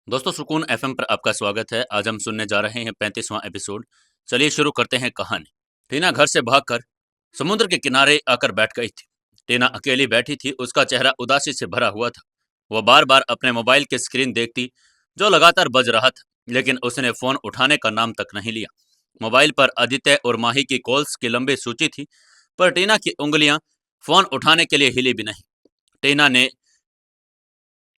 दोस्तों सुकून एफएम पर आपका स्वागत है। आज हम सुनने जा रहे हैं 35वां एपिसोड। चलिए शुरू करते हैं कहानी। टीना घर से भागकर समुद्र के किनारे आकर बैठ गई थी। टीना अकेली बैठी थी, उसका चेहरा उदासी से भरा हुआ था। वह बार बार अपने मोबाइल की स्क्रीन देखती, जो लगातार बज रहा था, लेकिन उसने फोन उठाने का नाम तक नहीं लिया। मोबाइल पर आदित्य और माही की कॉल्स की लंबी सूची थी, पर टीना की उंगलियां फोन उठाने के लिए हिली भी नहीं। टीना ने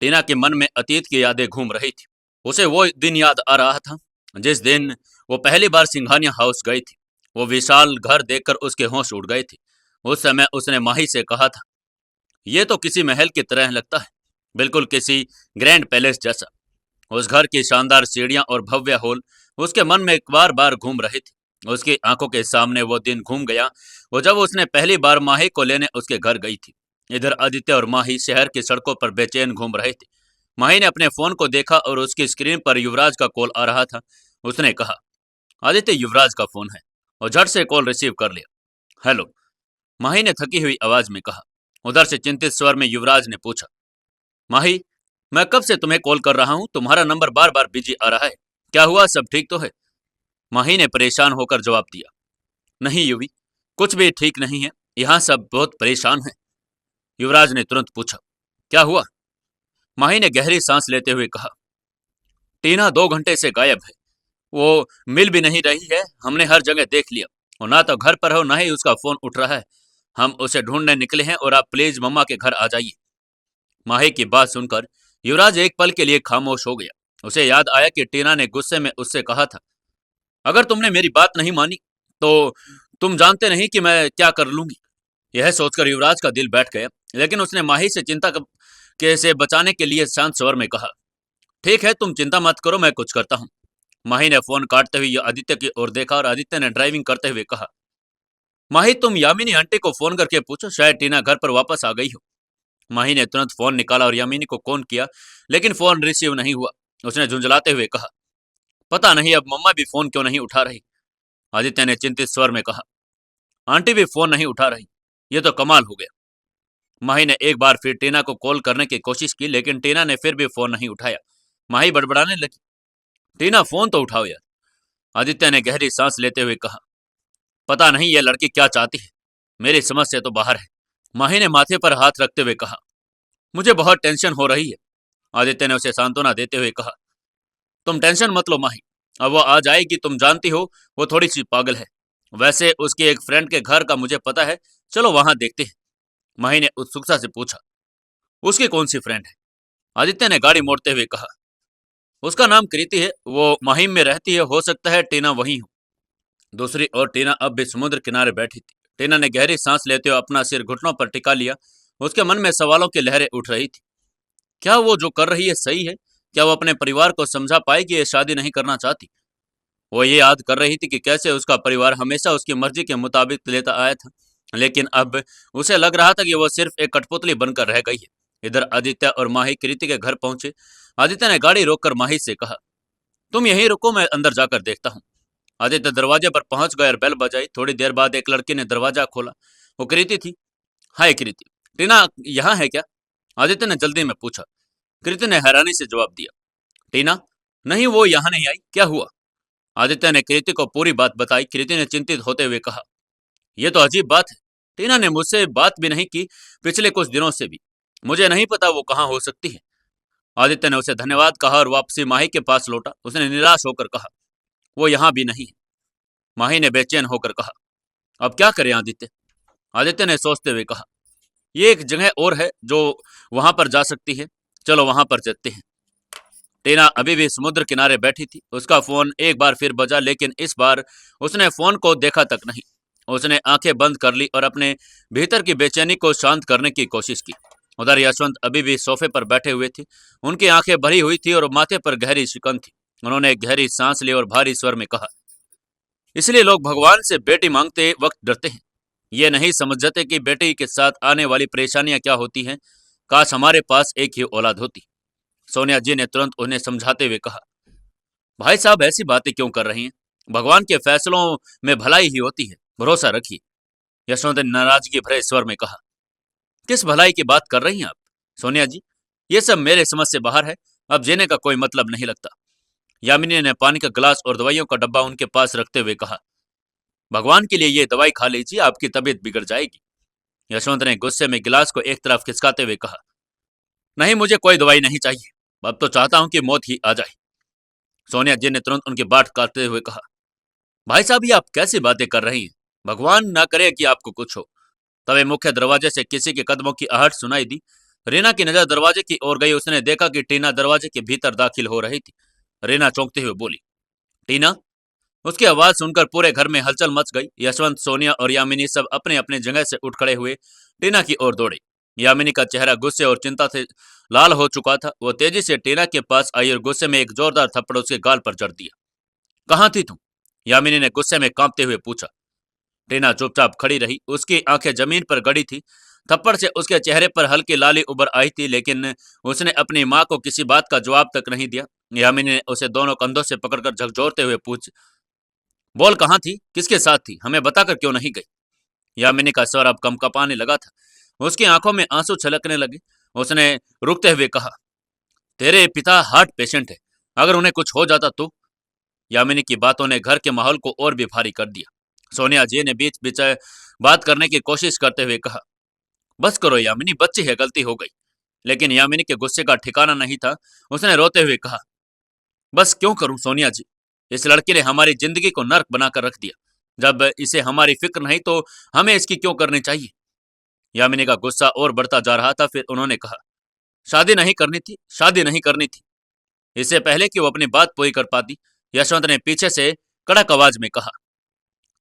टीना के मन में अतीत की यादें घूम रही थी। उसे वो दिन याद आ रहा था जिस दिन वो पहली बार सिंघानिया हाउस गई थी। वो विशाल घर देखकर उसके होश उड़ गए थे। उस समय उसने माही से कहा था, ये तो किसी महल की तरह लगता है, बिल्कुल किसी ग्रैंड पैलेस जैसा। उस घर की शानदार सीढ़ियां और भव्य हॉल उसके मन में बार बार घूम रहे थे। उसकी आंखों के सामने वो दिन घूम गया, वो जब उसने पहली बार माही को लेने उसके घर गई थी। इधर आदित्य और माही शहर की सड़कों पर बेचैन घूम रहे थे। माही ने अपने फोन को देखा और उसकी स्क्रीन पर युवराज का कॉल आ रहा था। उसने कहा, आदित्य, युवराज का फोन है, और झट से कॉल रिसीव कर लिया। हेलो, माही ने थकी हुई आवाज में कहा। उधर से चिंतित स्वर में युवराज ने पूछा, माही, मैं कब से तुम्हें कॉल कर रहा हूं, तुम्हारा नंबर बार बार बिजी आ रहा है, क्या हुआ, सब ठीक तो है? माही ने परेशान होकर जवाब दिया, नहीं युवी, कुछ भी ठीक नहीं है, यहाँ सब बहुत परेशान हैं। युवराज ने तुरंत पूछा, क्या हुआ? माही ने गहरी सांस लेते हुए कहा, टीना 2 घंटे से गायब है, वो मिल भी नहीं रही है, हमने हर जगह देख लिया, और ना तो घर पर हो ना ही उसका फोन उठ रहा है। हम उसे ढूंढने निकले हैं और आप प्लीज मम्मा के घर आ जाइए। माही की बात सुनकर युवराज एक पल के लिए खामोश हो गया। उसे याद आया कि टीना ने गुस्से में उससे कहा था, अगर तुमने मेरी बात नहीं मानी तो तुम जानते नहीं कि मैं क्या कर लूंगी। यह सोचकर युवराज का दिल बैठ गया, लेकिन उसने माही से के से बचाने के लिए शांत स्वर में कहा, ठीक है, तुम चिंता मत करो, मैं कुछ करता हूँ। माही ने फोन काटते हुए आदित्य की ओर देखा और आदित्य ने ड्राइविंग करते हुए कहा, माही, तुम यामिनी आंटी को फोन करके पूछो, शायद टीना घर पर वापस आ गई हो। माही ने तुरंत फोन निकाला और यामिनी को फोन किया, लेकिन फोन रिसीव नहीं हुआ। उसने झुंझलाते हुए कहा, पता नहीं अब मम्मा भी फोन क्यों नहीं उठा रही। आदित्य ने चिंतित स्वर में कहा, आंटी भी फोन नहीं उठा रही, ये तो कमाल हो गया। माही ने एक बार फिर टीना को कॉल करने की कोशिश की, लेकिन टीना ने फिर भी फोन नहीं उठाया। माही बड़बड़ाने लगी, टीना, फोन तो उठाओ यार। आदित्य ने गहरी सांस लेते हुए कहा, पता नहीं ये लड़की क्या चाहती है, मेरी समझ से तो बाहर है। माही ने माथे पर हाथ रखते हुए कहा, मुझे बहुत टेंशन हो रही है। आदित्य ने उसे सांत्वना देते हुए कहा, तुम टेंशन मत लो माही, अब वो आ जाएगी, तुम जानती हो वो थोड़ी सी पागल है। वैसे उसके एक फ्रेंड के घर का मुझे पता है, चलो वहां देखते हैं। माही ने उत्सुकता से पूछा, उसकी कौन सी फ्रेंड है? आदित्य ने गाड़ी मोड़ते हुए कहा, उसका नाम कृति है, वो माहिम में रहती है, हो सकता है टीना वही हो। दूसरी ओर टीना अब भी समुद्र किनारे बैठी थी। टीना ने गहरी सांस लेते हुए अपना सिर घुटनों पर टिका लिया। उसके मन में सवालों की लहरें उठ रही थी। क्या वो जो कर रही है सही है? क्या वो अपने परिवार को समझा पाएगी ये शादी नहीं करना चाहती? वो ये याद कर रही थी कि कैसे उसका परिवार हमेशा उसकी मर्जी के मुताबिक लेता आया था, लेकिन अब उसे लग रहा था कि वो सिर्फ एक कठपुतली बनकर रह गई है। इधर आदित्य और माही कृति के घर पहुंचे। आदित्य ने गाड़ी रोककर माही से कहा, तुम यहीं रुको, मैं अंदर जाकर देखता हूँ। आदित्य दरवाजे पर पहुंच गए और बेल बजाई। थोड़ी देर बाद एक लड़की ने दरवाजा खोला। वो कृति थी। हाय कृति, टीना यहाँ है क्या? आदित्य ने जल्दी में पूछा। कृति ने हैरानी से जवाब दिया, टीना? नहीं, वो यहाँ नहीं आई, क्या हुआ? आदित्य ने कृति को पूरी बात बताई। कृति ने चिंतित होते हुए कहा, यह तो अजीब बात है, टीना ने मुझसे बात भी नहीं की पिछले कुछ दिनों से भी। मुझे नहीं पता वो कहाँ हो सकती है। आदित्य ने उसे धन्यवाद कहा और वापसी माही के पास लौटा। उसने निराश होकर कहा, वो यहाँ भी नहीं है। माही ने बेचैन होकर कहा, अब क्या करें आदित्य? आदित्य ने सोचते हुए कहा, ये एक जगह और है जो वहां पर जा सकती है, चलो वहां पर चलते हैं। टीना अभी भी समुद्र किनारे बैठी थी। उसका फोन एक बार फिर बजा, लेकिन इस बार उसने फोन को देखा तक नहीं। उसने आंखें बंद कर ली और अपने भीतर की बेचैनी को शांत करने की कोशिश की। उधर यशवंत अभी भी सोफे पर बैठे हुए थे। उनकी आंखें भरी हुई थी और माथे पर गहरी शिकन थी। उन्होंने एक गहरी सांस ली और भारी स्वर में कहा, इसलिए लोग भगवान से बेटी मांगते वक्त डरते हैं, ये नहीं समझते कि बेटी के साथ आने वाली परेशानियां क्या होती हैं। काश हमारे पास एक ही औलाद होती। सोनिया जी ने तुरंत उन्हें समझाते हुए कहा, भाई साहब, ऐसी बातें क्यों कर रही हैं? भगवान के फैसलों में भलाई ही होती है, भरोसा रखिए। यशवंत ने नाराजगी भरे स्वर में कहा, किस भलाई की बात कर रही हैं आप? सोनिया जी, ये सब मेरे समझ से बाहर है। अब जीने का कोई मतलब नहीं लगता। यामिनी ने पानी का गिलास और दवाइयों का डब्बा उनके पास रखते हुए कहा, भगवान के लिए ये दवाई खा लीजिए, आपकी तबीयत बिगड़ जाएगी। यशवंत ने गुस्से में गिलास को एक तरफ खिसकाते हुए कहा, नहीं, मुझे कोई दवाई नहीं चाहिए। अब तो चाहता हूं कि मौत ही आ जाए। सोनिया जी ने तुरंत उनकी बात काटते हुए कहा, भाई साहब, ये आप कैसी बातें कर रही हैं? भगवान ना करे कि आपको कुछ हो। तभी मुख्य दरवाजे से किसी के कदमों की आहट सुनाई दी। रीना की नजर दरवाजे की ओर गई। उसने देखा कि टीना दरवाजे के भीतर दाखिल हो रही थी। रीना चौंकते हुए बोली, टीना? उसकी आवाज सुनकर पूरे घर में हलचल मच गई। यशवंत, सोनिया और यामिनी सब अपने अपने जगह से उठ खड़े हुए टीना की ओर दौड़े। यामिनी का चेहरा गुस्से और चिंता से लाल हो चुका था। वो तेजी से टीना के पास आई और गुस्से में एक जोरदार थप्पड़ उसके गाल पर जड़ दिया। कहाँ थी तुम? यामिनी ने गुस्से में कांपते हुए पूछा। टीना चुपचाप खड़ी रही। उसकी आंखें जमीन पर गड़ी थी। थप्पड़ से उसके चेहरे पर हल्की लाली उभर आई थी, लेकिन उसने अपनी मां को किसी बात का जवाब तक नहीं दिया। यामिनी ने उसे दोनों कंधों से पकड़कर झकझोरते हुए पूछ, बोल, कहाँ थी? किसके साथ थी? हमें बताकर क्यों नहीं गई? यामिनी का स्वर अब कंपने लगा था। उसकी आंखों में आंसू छलकने लगे। उसने रुकते हुए कहा, तेरे पिता हार्ट पेशेंट है, अगर उन्हें कुछ हो जाता तो? यामिनी की बातों ने घर के माहौल को और भी भारी कर दिया। सोनिया जी ने बीच बीच बात करने की कोशिश करते हुए कहा, बस करो यामिनी, बच्ची है, गलती हो गई। लेकिन यामिनी के गुस्से का ठिकाना नहीं था। उसने रोते हुए कहा, बस क्यों करूं सोनिया जी? इस लड़के ने हमारी जिंदगी को नर्क बनाकर रख दिया। जब इसे हमारी फिक्र नहीं तो हमें इसकी क्यों करनी चाहिए? यामिनी का गुस्सा और बढ़ता जा रहा था। फिर उन्होंने कहा, शादी नहीं करनी थी, शादी नहीं करनी थी। इससे पहले कि वो अपनी बात पूरी कर पाती, यशवंत ने पीछे से कड़क आवाज में कहा,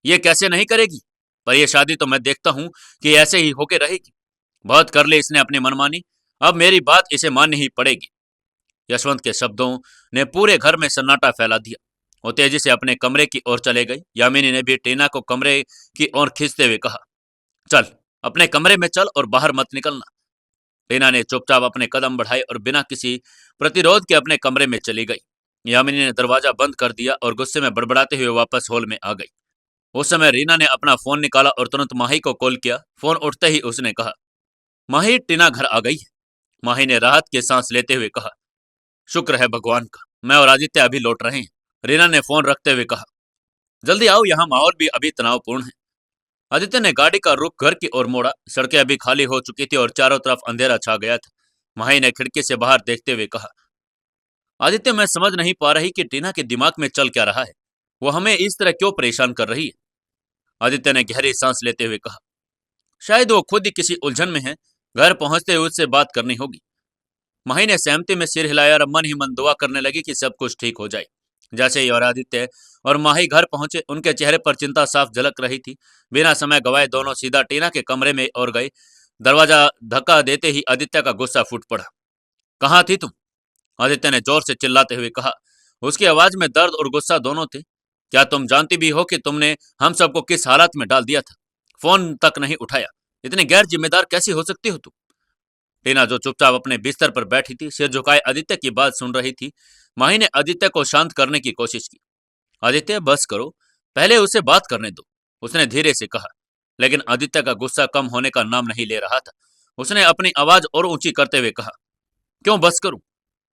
ये कैसे नहीं करेगी? पर यह शादी तो मैं देखता हूं कि ऐसे ही होके रहेगी। बहुत कर ली इसने अपनी मनमानी, अब मेरी बात इसे माननी ही पड़ेगी। यशवंत के शब्दों ने पूरे घर में सन्नाटा फैला दिया। वो तेजी से अपने कमरे की ओर चले गई। यामिनी ने भी टीना को कमरे की ओर खींचते हुए कहा, चल, अपने कमरे में चल और बाहर मत निकलना। टीना ने चुपचाप अपने कदम बढ़ाए और बिना किसी प्रतिरोध के अपने कमरे में चली गई। यामिनी ने दरवाजा बंद कर दिया और गुस्से में बड़बड़ाते हुए वापस हॉल में आ गई। उस समय रीना ने अपना फोन निकाला और तुरंत माही को कॉल किया। फोन उठते ही उसने कहा, माही, टीना घर आ गई है। माही ने राहत की सांस लेते हुए कहा, शुक्र है भगवान का, मैं और आदित्य अभी लौट रहे हैं। रीना ने फोन रखते हुए कहा, जल्दी आओ, यहाँ माहौल भी अभी तनावपूर्ण है। आदित्य ने गाड़ी का रुख घर की ओर मोड़ा। सड़कें अभी खाली हो चुकी थी और चारों तरफ अंधेरा छा गया था। माही ने खिड़की से बाहर देखते हुए कहा, आदित्य, मैं समझ नहीं पा रही कि टीना के दिमाग में चल क्या रहा है। वो हमें इस तरह क्यों परेशान कर रही है? आदित्य ने गहरी सांस लेते हुए कहा, शायद वो खुद ही किसी उलझन में है। घर पहुंचते हुए उससे बात करनी होगी। माही ने सहमति में सिर हिलाया और मन ही मन दुआ करने लगी कि सब कुछ ठीक हो जाए। जैसे ही और आदित्य और माही घर पहुंचे, उनके चेहरे पर चिंता साफ झलक रही थी। बिना समय गवाए दोनों सीधा टीना के कमरे में और गए। दरवाजा धक्का देते ही आदित्य का गुस्सा फूट पड़ा। कहाँ थी तुम? आदित्य ने जोर से चिल्लाते हुए कहा। उसकी आवाज में दर्द और गुस्सा दोनों थे। क्या तुम जानती भी हो कि तुमने हम सबको किस हालत में डाल दिया था? फोन तक नहीं उठाया। इतनी गैर जिम्मेदार कैसी हो सकती हो तुम? टीना, जो चुपचाप अपने बिस्तर पर बैठी थी, सिर झुकाए आदित्य की बात सुन रही थी। माही ने आदित्य को शांत करने की कोशिश की। आदित्य, बस करो, पहले उसे बात करने दो, उसने धीरे से कहा। लेकिन आदित्य का गुस्सा कम होने का नाम नहीं ले रहा था। उसने अपनी आवाज और ऊंची करते हुए कहा, क्यों बस करूं?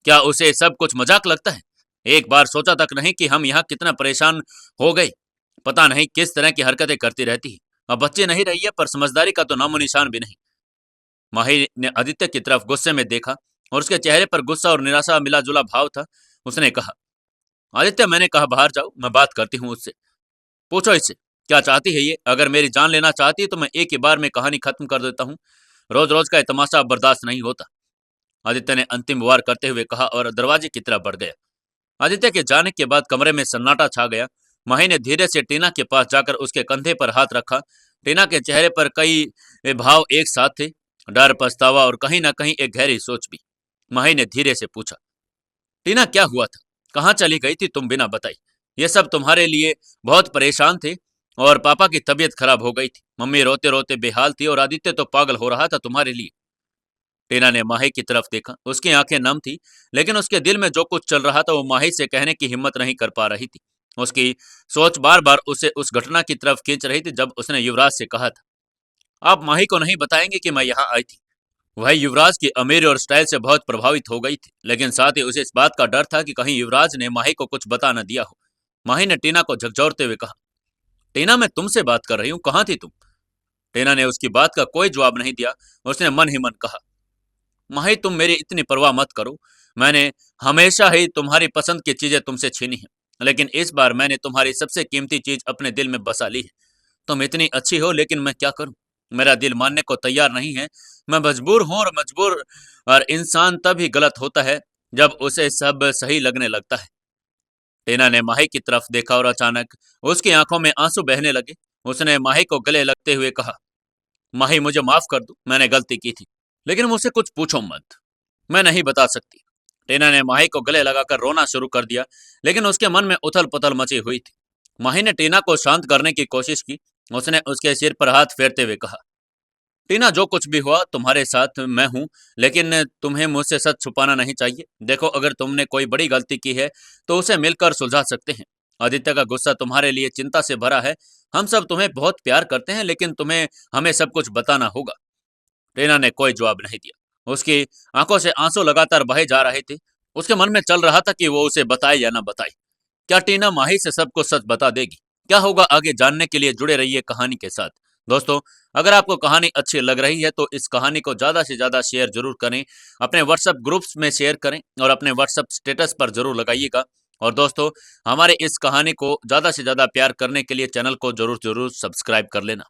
क्या उसे सब कुछ मजाक लगता है? एक बार सोचा तक नहीं कि हम यहाँ कितना परेशान हो गए। पता नहीं किस तरह की हरकतें करती रहती है। अब बच्चे नहीं रही है, पर समझदारी का तो नामो निशान भी नहीं। माही ने आदित्य की तरफ गुस्से में देखा और उसके चेहरे पर गुस्सा और निराशा मिला जुला भाव था। उसने कहा, आदित्य, मैंने कहा बाहर जाओ, मैं बात करती हूँ उससे। पूछो इससे, क्या चाहती है ये? अगर मेरी जान लेना चाहती है तो मैं एक ही बार में कहानी खत्म कर देता हूँ। रोज रोज का ये तमाशा अब बर्दाश्त नहीं होता। आदित्य ने अंतिम वार करते हुए कहा और दरवाजे की तरफ बढ़ गया। आदित्य के जाने के बाद कमरे में सन्नाटा छा गया। माही ने धीरे से टीना के पास जाकर उसके कंधे पर हाथ रखा। टीना के चेहरे पर कई भाव एक साथ थे, डर, पछतावा और कहीं ना कहीं एक गहरी सोच भी। माही ने धीरे से पूछा, टीना, क्या हुआ था? कहाँ चली गई थी तुम बिना बताई? ये सब तुम्हारे लिए बहुत परेशान थे और पापा की तबीयत खराब हो गई थी। मम्मी रोते रोते बेहाल थी और आदित्य तो पागल हो रहा था तुम्हारे लिए। टीना ने माही की तरफ देखा। उसकी आंखें नम थी, लेकिन उसके दिल में जो कुछ चल रहा था वो माही से कहने की हिम्मत नहीं कर पा रही थी। उसकी सोच बार बार उसे उस घटना की तरफ खींच रही थी जब उसने युवराज से कहा था, आप माही को नहीं बताएंगे कि मैं यहाँ आई थी? वह युवराज की अमीरी और स्टाइल से बहुत प्रभावित हो गई थी, लेकिन साथ ही उसे इस बात का डर था कि कहीं युवराज ने माही को कुछ बता न दिया हो। माही ने टीना को झकझोरते हुए कहा, टीना, मैं तुमसे बात कर रही हूँ, कहाँ थी तुम? टीना ने उसकी बात का कोई जवाब नहीं दिया। उसने मन ही मन कहा, माही, तुम मेरी इतनी परवाह मत करो। मैंने हमेशा ही तुम्हारी पसंद की चीजें तुमसे छीनी है, लेकिन इस बार मैंने तुम्हारी सबसे कीमती चीज अपने दिल में बसा ली है। तुम इतनी अच्छी हो, लेकिन मैं क्या करूं? मेरा दिल मानने को तैयार नहीं है। मैं मजबूर हूं, और मजबूर और इंसान तभी गलत होता है जब उसे सब सही लगने लगता है। टीना ने माही की तरफ देखा और अचानक उसकी आंखों में आंसू बहने लगे। उसने माही को गले लगते हुए कहा, माही, मुझे माफ कर दो, मैंने गलती की थी, लेकिन मुझसे कुछ पूछो मत, मैं नहीं बता सकती। टीना ने माही को गले लगाकर रोना शुरू कर दिया, लेकिन उसके मन में उथल पुथल मची हुई थी। माही ने टीना को शांत करने की कोशिश की। उसने उसके सिर पर हाथ फेरते हुए कहा, टीना, जो कुछ भी हुआ तुम्हारे साथ मैं हूं, लेकिन तुम्हें मुझसे सच छुपाना नहीं चाहिए। देखो, अगर तुमने कोई बड़ी गलती की है तो उसे मिलकर सुलझा सकते हैं। आदित्य का गुस्सा तुम्हारे लिए चिंता से भरा है। हम सब तुम्हें बहुत प्यार करते हैं, लेकिन तुम्हें हमें सब कुछ बताना होगा। टीना ने कोई जवाब नहीं दिया। उसकी आंखों से आंसू लगातार बहे जा रहे थे। उसके मन में चल रहा था कि वो उसे बताए या ना बताए। क्या टीना माही से सब कुछ सच बता देगी? क्या होगा आगे, जानने के लिए जुड़े रहिए कहानी के साथ। दोस्तों, अगर आपको कहानी अच्छी लग रही है तो इस कहानी को ज़्यादा से ज़्यादा शेयर जरूर करें, अपने व्हाट्सएप ग्रुप्स में शेयर करें और अपने व्हाट्सएप स्टेटस पर जरूर लगाइएगा। और दोस्तों, हमारे इस कहानी को ज़्यादा से ज़्यादा प्यार करने के लिए चैनल को जरूर जरूर सब्सक्राइब कर लेना।